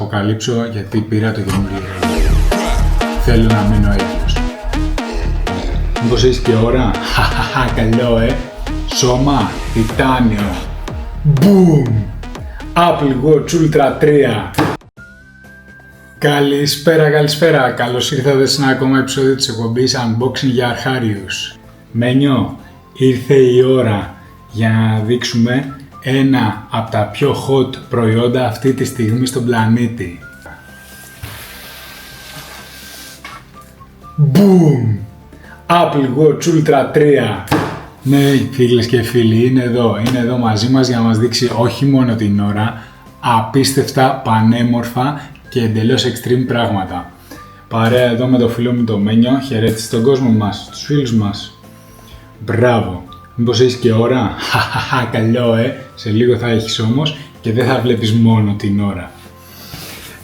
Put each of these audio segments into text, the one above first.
Αποκαλύψω γιατί πήρα το καινούργιο ρολόι. Θέλω να μείνω έγκυος. Μήπως έχεις και ώρα? Χαχαχα, καλό Σώμα, τιτάνιο. Boom! Apple Watch Ultra 3. Καλησπέρα. Καλώς ήρθατε σε ένα ακόμα επεισόδιο της εκπομπής Unboxing για Αρχάριους. Μένιο, ήρθε η ώρα για να δείξουμε ένα από τα πιο hot προϊόντα αυτή τη στιγμή στον πλανήτη. Boom! Apple Watch Ultra 3. Ναι, φίλες και φίλοι, είναι εδώ μαζί μας για να μας δείξει όχι μόνο την ώρα, απίστευτα, πανέμορφα και εντελώς extreme πράγματα. Παρέα εδώ με το φίλο μου το Μένιο, χαιρέτησε στον κόσμο μας, τους φίλους μας. Μπράβο! Μήπως έχεις και ώρα? Χαχαχα, καλό σε λίγο θα έχεις όμως και δεν θα βλέπεις μόνο την ώρα.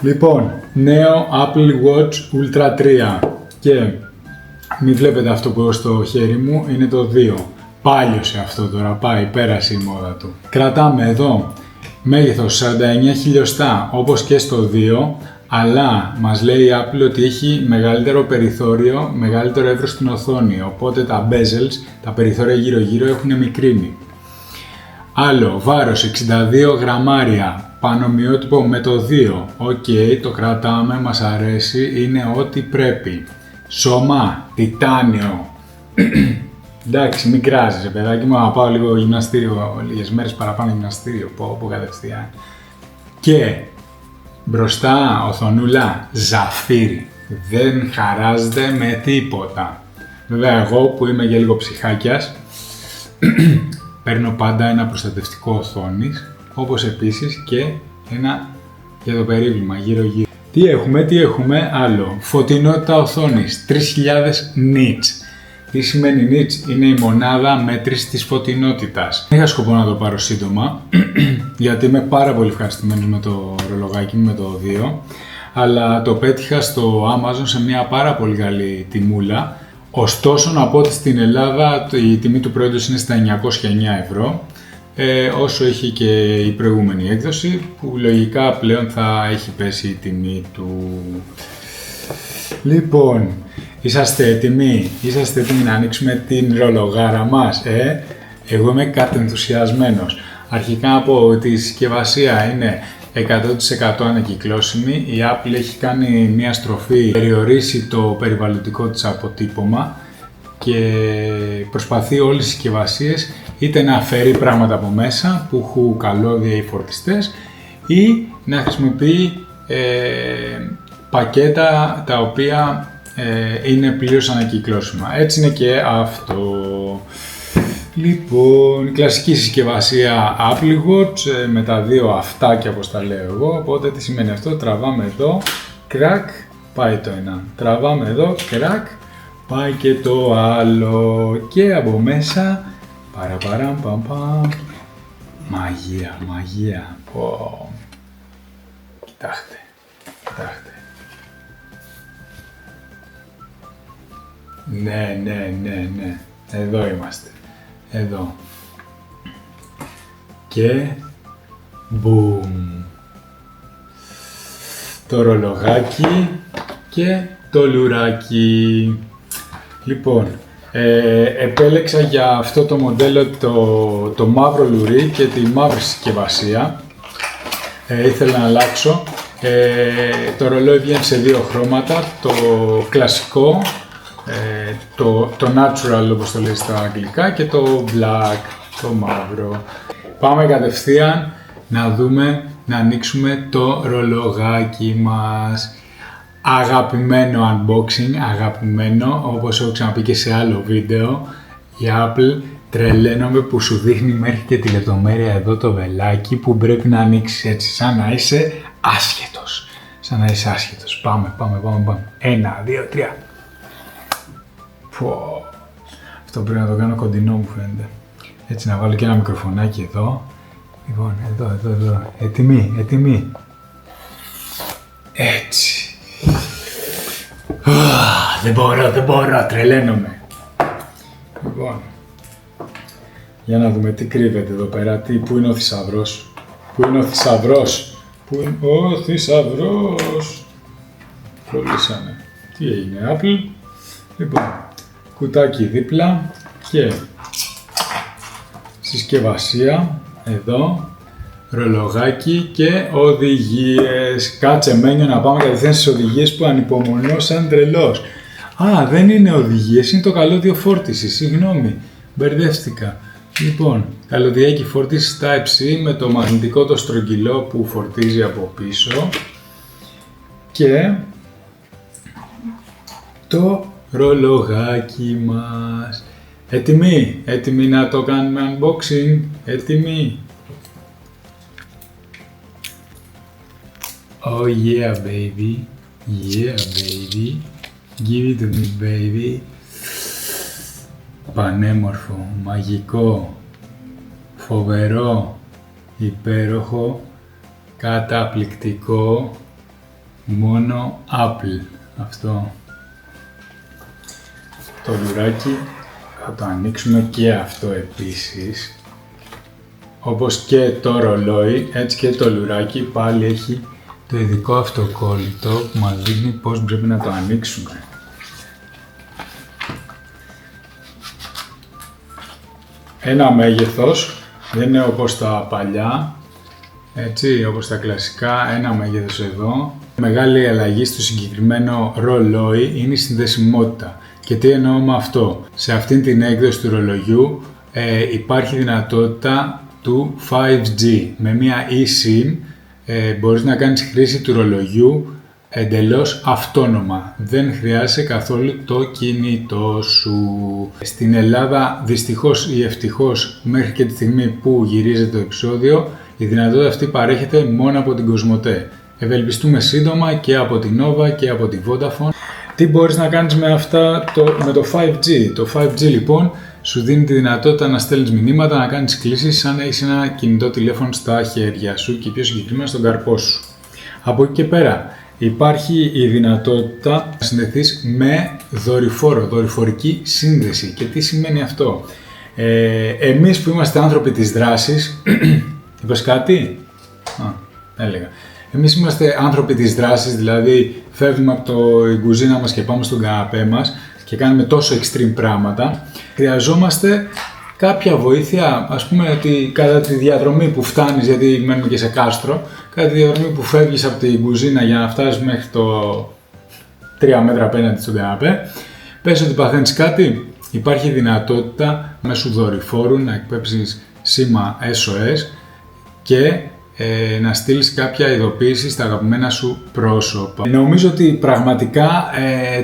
Λοιπόν, νέο Apple Watch Ultra 3 και μην βλέπετε αυτό που έχω στο χέρι μου, είναι το 2. Πάλιωσε αυτό τώρα, πέρασε η μόδα του. Κρατάμε εδώ μέγεθος 49 χιλιοστά όπως και στο 2, αλλά μας λέει η Apple ότι έχει μεγαλύτερο περιθώριο, μεγαλύτερο εύρος στην οθόνη, οπότε τα bezels, τα περιθώρια γύρω-γύρω έχουν μικρύνει. Άλλο, βάρος 62 γραμμάρια, πανομοιότυπο με το 2, το κρατάμε, μας αρέσει, είναι ό,τι πρέπει. Σώμα, τιτάνιο. Εντάξει, μην κράζεις παιδάκι μου, να πάω λίγο γυμναστήριο, λίγες μέρες παραπάνω γυμναστήριο, πω κατευθείαν. Και μπροστά οθονούλα, ζαφύρι, δεν χαράζεται με τίποτα. Βέβαια εγώ που είμαι και λίγο ψυχάκιας, παίρνω πάντα ένα προστατευτικό οθόνης, όπως επίσης και ένα για το περίβλημα γύρω-γύρω. Τι έχουμε άλλο, φωτεινότητα οθόνης, 3000 nits. Τι σημαίνει nits? Είναι η μονάδα μέτρησης της φωτεινότητας. Είχα σκοπό να το πάρω σύντομα, γιατί είμαι πάρα πολύ ευχαριστημένος με το ρολογάκι μου, με το 2, αλλά το πέτυχα στο Amazon σε μια πάρα πολύ καλή τιμούλα. Ωστόσο, να πω ότι στην Ελλάδα η τιμή του προϊόντος είναι στα 909 ευρώ, όσο είχε και η προηγούμενη έκδοση, που λογικά πλέον θα έχει πέσει η τιμή του. Λοιπόν, είσαστε έτοιμοι να ανοίξουμε την ρολογάρα μας, Εγώ είμαι κατενθουσιασμένος. Αρχικά να πω ότι η συσκευασία είναι 100% ανακυκλώσιμη. Η Apple έχει κάνει μια στροφή, περιορίσει το περιβαλλοντικό της αποτύπωμα και προσπαθεί όλες τις συσκευασίες είτε να αφαιρεί πράγματα από μέσα που έχουν καλώδια ή φορτιστές ή να χρησιμοποιεί πακέτα τα οποία είναι πλήρως ανακυκλώσιμα. Έτσι είναι και αυτό. Λοιπόν, κλασική συσκευασία Apple Watch με τα δύο αυτάκια όπως τα λέω εγώ. Οπότε τι σημαίνει αυτό? Τραβάμε εδώ, κρακ, πάει το ένα. Τραβάμε εδώ, κρακ, πάει και το άλλο. Και από μέσα, παμ. Μαγεία. Κοιτάξτε. Ναι. Εδώ είμαστε. Εδώ. Και boom. Το ρολογάκι και το λουράκι. Λοιπόν, επέλεξα για αυτό το μοντέλο το μαύρο λουρί και τη μαύρη συσκευασία. Ήθελα να αλλάξω. Το ρολόι βγαίνει σε δύο χρώματα, το κλασικό, το natural όπως το λέει στα αγγλικά και το black, το μαύρο. Πάμε κατευθείαν να ανοίξουμε το ρολογάκι μας. Αγαπημένο unboxing, όπως έχω ξαναπεί και σε άλλο βίντεο, η Apple τρελαίνομαι που σου δείχνει μέχρι και τη λεπτομέρεια εδώ το βελάκι που πρέπει να ανοίξεις έτσι, σαν να είσαι άσχετος. Πάμε. 1, 2, 3. Αυτό πρέπει να το κάνω κοντινό μου φαίνεται. Έτσι να βάλω και ένα μικροφωνάκι εδώ. Λοιπόν, εδώ. Έτοιμοι. Έτσι. Δεν μπορώ, τρελαίνομαι. Λοιπόν, για να δούμε τι κρύβεται εδώ πέρα, πού είναι ο θησαυρός. Πού είναι ο θησαυρός? Κολλήσανε. Τι έγινε, Apple? Λοιπόν, κουτάκι δίπλα και συσκευασία εδώ, ρολογάκι και οδηγίες. Κάτσε Μένιο να πάμε κατευθείαν στις οδηγίες που ανυπομονώ σαν τρελός. Α, δεν είναι οδηγίες, είναι το καλώδιο φόρτισης, συγγνώμη, μπερδεύτηκα. Λοιπόν, καλωδιάκι φόρτισης Type-C με το μαγνητικό το στρογγυλό που φορτίζει από πίσω και το ρολογάκι μας. Έτοιμοι να το κάνουμε unboxing, έτοιμοι. Oh yeah baby, yeah baby, give it to me baby. Πανέμορφο, μαγικό, φοβερό, υπέροχο, καταπληκτικό, μόνο Apple αυτό. Το λουράκι θα το ανοίξουμε και αυτό επίσης. Όπως και το ρολόι, έτσι και το λουράκι πάλι έχει το ειδικό αυτοκόλλητο που μας δείχνει πώς πρέπει να το ανοίξουμε. Ένα μέγεθος, δεν είναι όπως τα παλιά, έτσι, όπως τα κλασικά, ένα μέγεθος εδώ. Μεγάλη αλλαγή στο συγκεκριμένο ρολόι είναι η συνδεσιμότητα. Και τι εννοώ με αυτό? Σε αυτήν την έκδοση του ρολογιού υπάρχει δυνατότητα του 5G. Με μια eSIM μπορείς να κάνεις χρήση του ρολογιού εντελώς αυτόνομα. Δεν χρειάζεσαι καθόλου το κινητό σου. Στην Ελλάδα, δυστυχώς ή ευτυχώς, μέχρι και τη στιγμή που γυρίζεται το επεισόδιο, η δυνατότητα αυτή παρέχεται μόνο από την Κοσμοτέ. Ευελπιστούμε σύντομα και από την Nova και από τη Vodafone. Τι μπορείς να κάνεις με αυτά με το 5G? Το 5G λοιπόν σου δίνει τη δυνατότητα να στέλνεις μηνύματα, να κάνεις κλήσεις σαν να έχεις ένα κινητό τηλέφωνο στα χέρια σου και πιο συγκεκριμένα στον καρπό σου. Από εκεί και πέρα υπάρχει η δυνατότητα να συνδεθείς με δορυφορική σύνδεση. Και τι σημαίνει αυτό? Εμείς που είμαστε άνθρωποι της δράσης, είπες κάτι? Έλεγα. Εμείς είμαστε άνθρωποι της δράσης, δηλαδή φεύγουμε από την κουζίνα μας και πάμε στον καναπέ μας και κάνουμε τόσο extreme πράγματα. Χρειαζόμαστε κάποια βοήθεια, ας πούμε ότι κατά τη διαδρομή που φτάνεις, γιατί μένουμε και σε κάστρο, κατά τη διαδρομή που φεύγεις από την κουζίνα για να φτάσεις μέχρι το 3 μέτρα απέναντι στον καναπέ, πες ότι παθαίνεις κάτι, υπάρχει δυνατότητα μέσω δορυφόρου να εκπέμψεις σήμα SOS και να στείλεις κάποια ειδοποίηση στα αγαπημένα σου πρόσωπα. Νομίζω ότι πραγματικά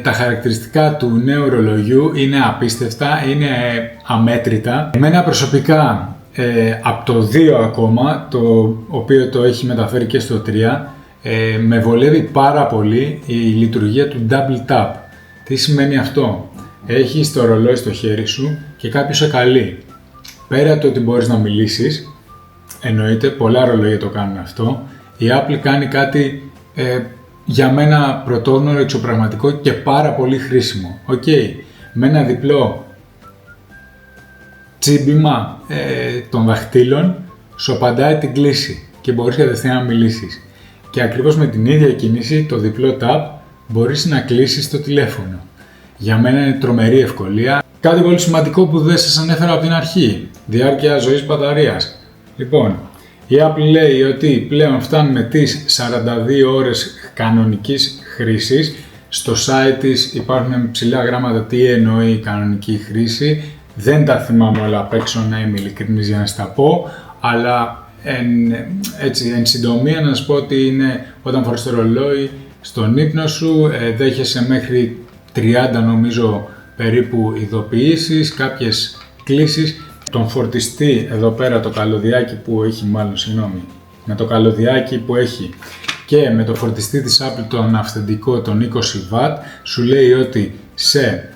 τα χαρακτηριστικά του νέου ρολογιού είναι απίστευτα, είναι αμέτρητα. Εμένα προσωπικά από το 2 ακόμα, το οποίο το έχει μεταφέρει και στο 3, με βολεύει πάρα πολύ η λειτουργία του double tap. Τι σημαίνει αυτό? Έχεις το ρολόι στο χέρι σου και κάποιος σε καλεί. Πέρα το ότι μπορείς να μιλήσεις, εννοείται, πολλά ρολόγια το κάνουν αυτό. Η Apple κάνει κάτι για μένα πρωτόγνωρο, εξωπραγματικό και πάρα πολύ χρήσιμο. Με ένα διπλό τσίμπημα των δαχτύλων σου απαντάει την κλήση και μπορείς κατευθείαν να μιλήσεις. Και ακριβώς με την ίδια κίνηση, το διπλό tap, μπορείς να κλείσεις το τηλέφωνο. Για μένα είναι τρομερή ευκολία. Κάτι πολύ σημαντικό που δεν σας ανέφερα από την αρχή, διάρκεια ζωής μπαταρίας. Λοιπόν, η Apple λέει ότι πλέον φτάνουμε τις 42 ώρες κανονικής χρήσης. Στο site της υπάρχουν ψηλά γράμματα τι εννοεί κανονική χρήση. Δεν τα θυμάμαι όλα απ' έξω, να είμαι ειλικρινής για να σας τα πω, αλλά εν συντομία να σας πω ότι είναι όταν φοράς το ρολόι στον ύπνο σου, δέχεσαι μέχρι 30 νομίζω περίπου ειδοποιήσεις, κάποιες κλήσεις. Τον φορτιστή εδώ πέρα, το καλωδιάκι που έχει, με το καλωδιάκι που έχει και με το φορτιστή της Apple τον αυθεντικό, τον 20W, σου λέει ότι σε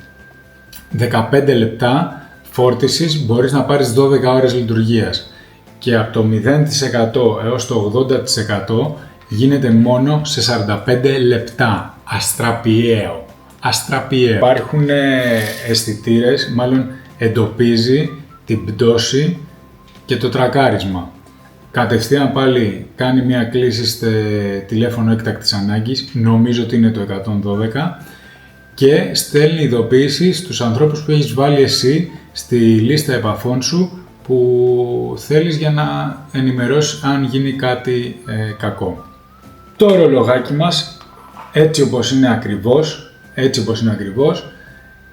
15 λεπτά φόρτισης μπορείς να πάρεις 12 ώρες λειτουργίας και από το 0% έως το 80% γίνεται μόνο σε 45 λεπτά. Αστραπιαίο. Υπάρχουν αισθητήρες, μάλλον εντοπίζει την πτώση και το τρακάρισμα. κατευθείαν πάλι κάνει μια κλήση στο τηλέφωνο έκτακτης ανάγκης, νομίζω ότι είναι το 112, και στέλνει ειδοποίηση στους ανθρώπους που έχεις βάλει εσύ στη λίστα επαφών σου που θέλεις για να ενημερώσεις αν γίνει κάτι κακό. Το ρολογάκι μας, έτσι όπως είναι ακριβώς,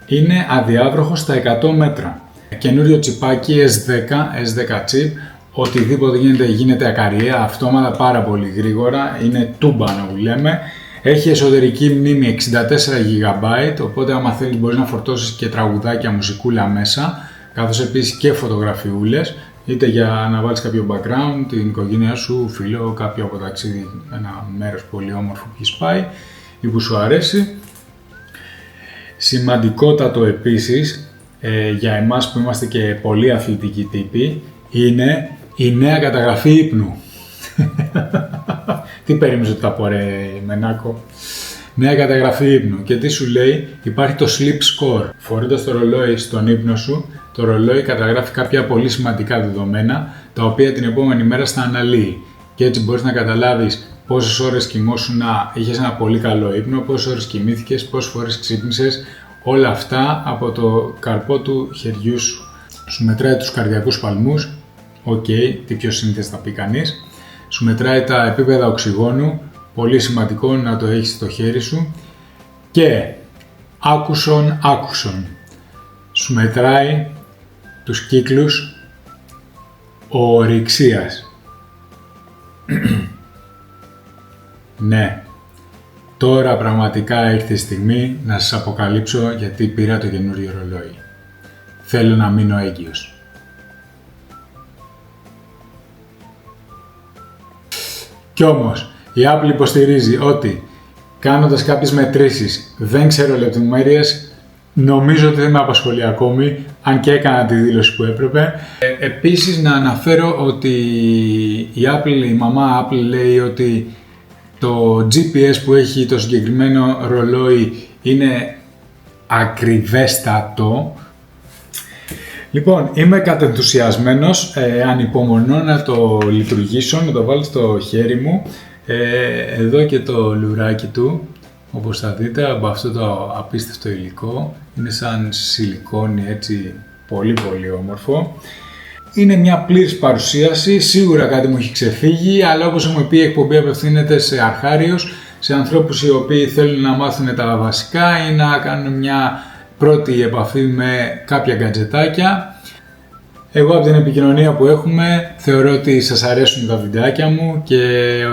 είναι αδιάβροχο στα 100 μέτρα. Καινούριο τσιπάκι S10 chip, οτιδήποτε γίνεται ακαριέα, αυτόματα, πάρα πολύ γρήγορα, είναι τούμπανο που λέμε. Έχει εσωτερική μνήμη 64 GB, οπότε άμα θέλεις μπορείς να φορτώσεις και τραγουδάκια, μουσικούλα μέσα, καθώς επίσης και φωτογραφιούλες, είτε για να βάλεις κάποιο background, την οικογένειά σου, φίλο, κάποιο από ταξίδι, ένα μέρος πολύ όμορφο που έχεις πάει ή που σου αρέσει. Σημαντικότατο επίσης, για εμάς που είμαστε και πολύ αθλητικοί τύποι, είναι η νέα καταγραφή ύπνου. Τι περίμενες ότι θα πω ρε Μενάκο? Νέα καταγραφή ύπνου. Και τι σου λέει? Υπάρχει το Sleep Score. Φορώντας το ρολόι στον ύπνο σου, το ρολόι καταγράφει κάποια πολύ σημαντικά δεδομένα, τα οποία την επόμενη μέρα στα αναλύει. Και έτσι μπορείς να καταλάβεις πόσες ώρες κοιμόσουν, είχες ένα πολύ καλό ύπνο, πόσες ώρες κοιμήθηκες, πόσες φορές ξύπνησες, όλα αυτά από το καρπό του χεριού σου. Σου μετράει τους καρδιακούς παλμούς, τι πιο σύνθεση θα πει κανείς. Σου μετράει τα επίπεδα οξυγόνου, πολύ σημαντικό να το έχεις στο χέρι σου. Και άκουσον, σου μετράει τους κύκλους ορυξίας. Ναι, τώρα πραγματικά ήρθε η στιγμή να σας αποκαλύψω γιατί πήρα το καινούριο ρολόι. Θέλω να μείνω έγκυος. Κι όμως, η Apple υποστηρίζει ότι κάνοντας κάποιες μετρήσεις, δεν ξέρω λεπτομέρειες, νομίζω ότι δεν με απασχολεί ακόμη, αν και έκανα τη δήλωση που έπρεπε. Επίσης να αναφέρω ότι η μαμά Apple λέει ότι το GPS που έχει το συγκεκριμένο ρολόι είναι ακριβέστατο. Λοιπόν, είμαι κατενθουσιασμένος, ανυπομονώ να το λειτουργήσω, να το βάλω στο χέρι μου. Εδώ και το λουράκι του, όπως θα δείτε, από αυτό το απίστευτο υλικό. Είναι σαν σιλικόνη, έτσι, πολύ όμορφο. Είναι μια πλήρης παρουσίαση, σίγουρα κάτι μου έχει ξεφύγει, αλλά όπως έχουμε πει η εκπομπή απευθύνεται σε αρχάριους, σε ανθρώπους οι οποίοι θέλουν να μάθουν τα βασικά ή να κάνουν μια πρώτη επαφή με κάποια γκατζετάκια. Εγώ από την επικοινωνία που έχουμε θεωρώ ότι σας αρέσουν τα βιντεάκια μου και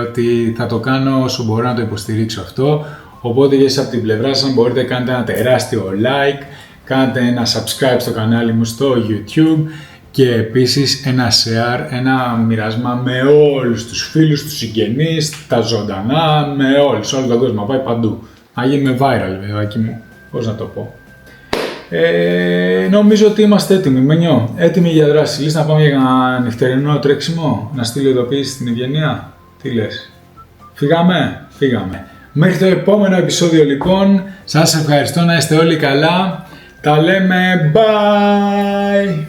ότι θα το κάνω όσο μπορώ να το υποστηρίξω αυτό. Οπότε και εσείς από την πλευρά σας μπορείτε κάνετε ένα τεράστιο like, κάντε ένα subscribe στο κανάλι μου στο YouTube και επίσης ένα share, ένα μοιράσμα με όλους τους φίλους, τους συγγενείς, τα ζωντανά, με όλους, σε όλο τον κόσμο, πάει παντού. Να γίνουμε viral, παιδάκι μου, πώς να το πω. Νομίζω ότι είμαστε έτοιμοι, Μενιό, έτοιμοι για δράση. Λες να πάμε για ένα νυχτερινό τρέξιμο, να στείλω ειδοποίηση στην Ευγενία, τι λες? Φύγαμε. Μέχρι το επόμενο επεισόδιο λοιπόν, σας ευχαριστώ, να είστε όλοι καλά, τα λέμε, bye!